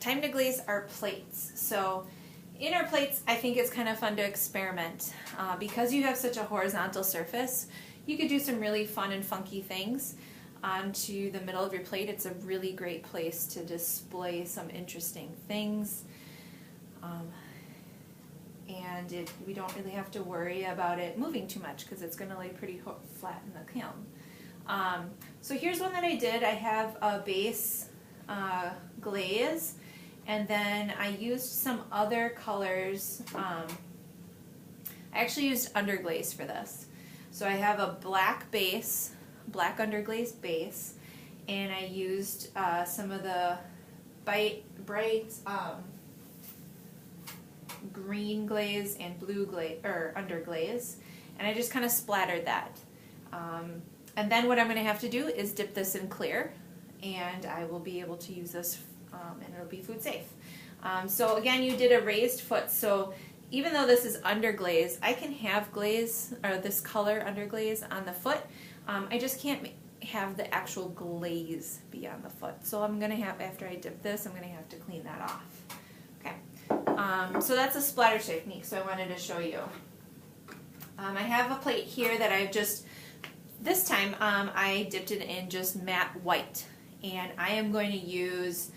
time to glaze our plates. So in our plates, I think it's kind of fun to experiment. Because you have such a horizontal surface, you could do some really fun and funky things onto the middle of your plate. It's a really great place to display some interesting things. And we don't really have to worry about it moving too much because it's going to lay pretty flat in the kiln. So here's one that I did. I have a base glaze, and then I used some other colors. I actually used underglaze for this. So I have a black base, black underglaze base, and I used some of the bright green glaze and blue glaze, or underglaze, and I just kind of splattered that. And then what I'm going to have to do is dip this in clear, and I will be able to use this, and it'll be food safe. So again, you did a raised foot, so even though this is underglaze, I can have glaze, or this color underglaze on the foot. I just can't have the actual glaze be on the foot. So I'm going to have, after I dip this, I'm going to have to clean that off. Okay. So that's a splatter technique, so I wanted to show you. I have a plate here that I've just, this time I dipped it in just matte white, and I am going to use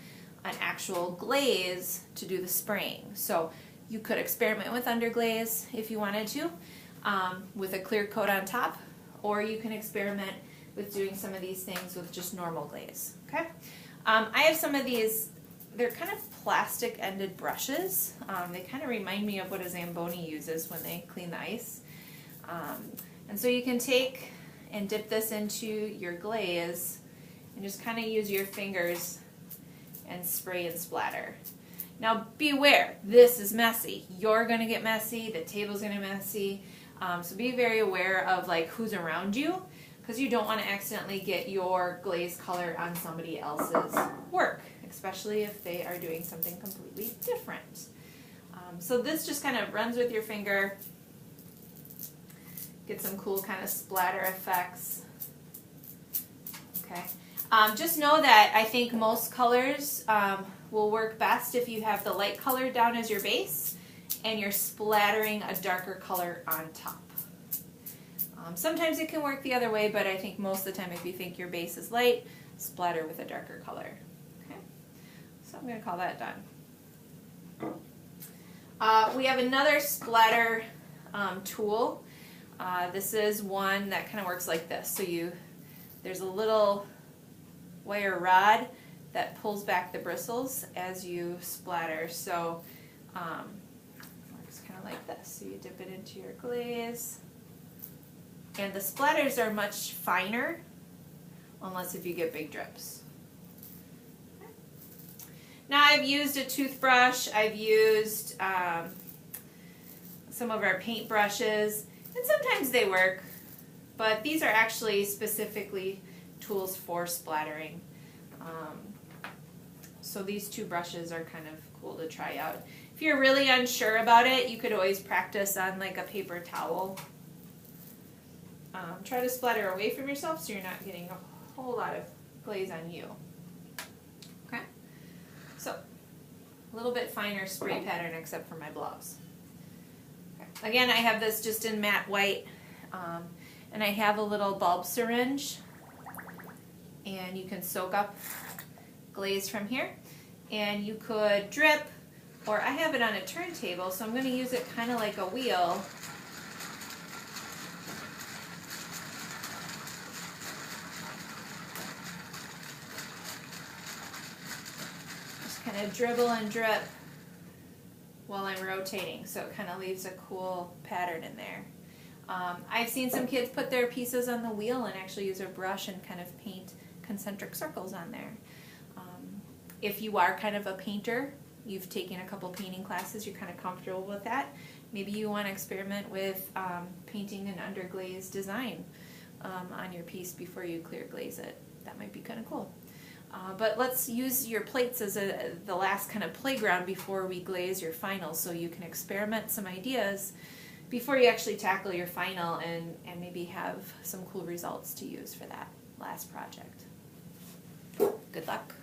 an actual glaze to do the spraying. So you could experiment with underglaze if you wanted to, with a clear coat on top, or you can experiment with doing some of these things with just normal glaze. Okay, I have some of these. They're kind of plastic-ended brushes. They kind of remind me of what a Zamboni uses when they clean the ice. And so you can take and dip this into your glaze and just kind of use your fingers and spray and splatter. Now beware, this is messy. You're going to get messy, the table's going to get messy. So be very aware of like who's around you, because you don't want to accidentally get your glaze color on somebody else's work, especially if they are doing something completely different. So this just kind of runs with your finger, get some cool kind of splatter effects. Okay. Just know that I think most colors will work best if you have the light color down as your base and you're splattering a darker color on top. Sometimes it can work the other way, but I think most of the time if you think your base is light, splatter with a darker color. Okay, so I'm going to call that done. We have another splatter tool. This is one that kind of works like this. So there's a little wire rod that pulls back the bristles as you splatter. So it works kind of like this. So you dip it into your glaze. And the splatters are much finer, unless if you get big drips. Okay. Now I've used a toothbrush, I've used some of our paint brushes, and sometimes they work, but these are actually specifically tools for splattering. So these two brushes are kind of cool to try out. If you're really unsure about it, you could always practice on like a paper towel. Try to splatter away from yourself so you're not getting a whole lot of glaze on you. Okay, so a little bit finer spray pattern except for my gloves. Okay. Again, I have this just in matte white, and I have a little bulb syringe, and you can soak up glaze from here, and you could drip, or I have it on a turntable, so I'm going to use it kind of like a wheel. Kind of dribble and drip while I'm rotating, so it kind of leaves a cool pattern in there. I've seen some kids put their pieces on the wheel and actually use a brush and kind of paint concentric circles on there. If you are kind of a painter, you've taken a couple painting classes, you're kind of comfortable with that, maybe you want to experiment with painting an underglaze design on your piece before you clear glaze it. That might be kind of cool. But let's use your plates as the last kind of playground before we glaze your final, so you can experiment some ideas before you actually tackle your final and maybe have some cool results to use for that last project. Good luck.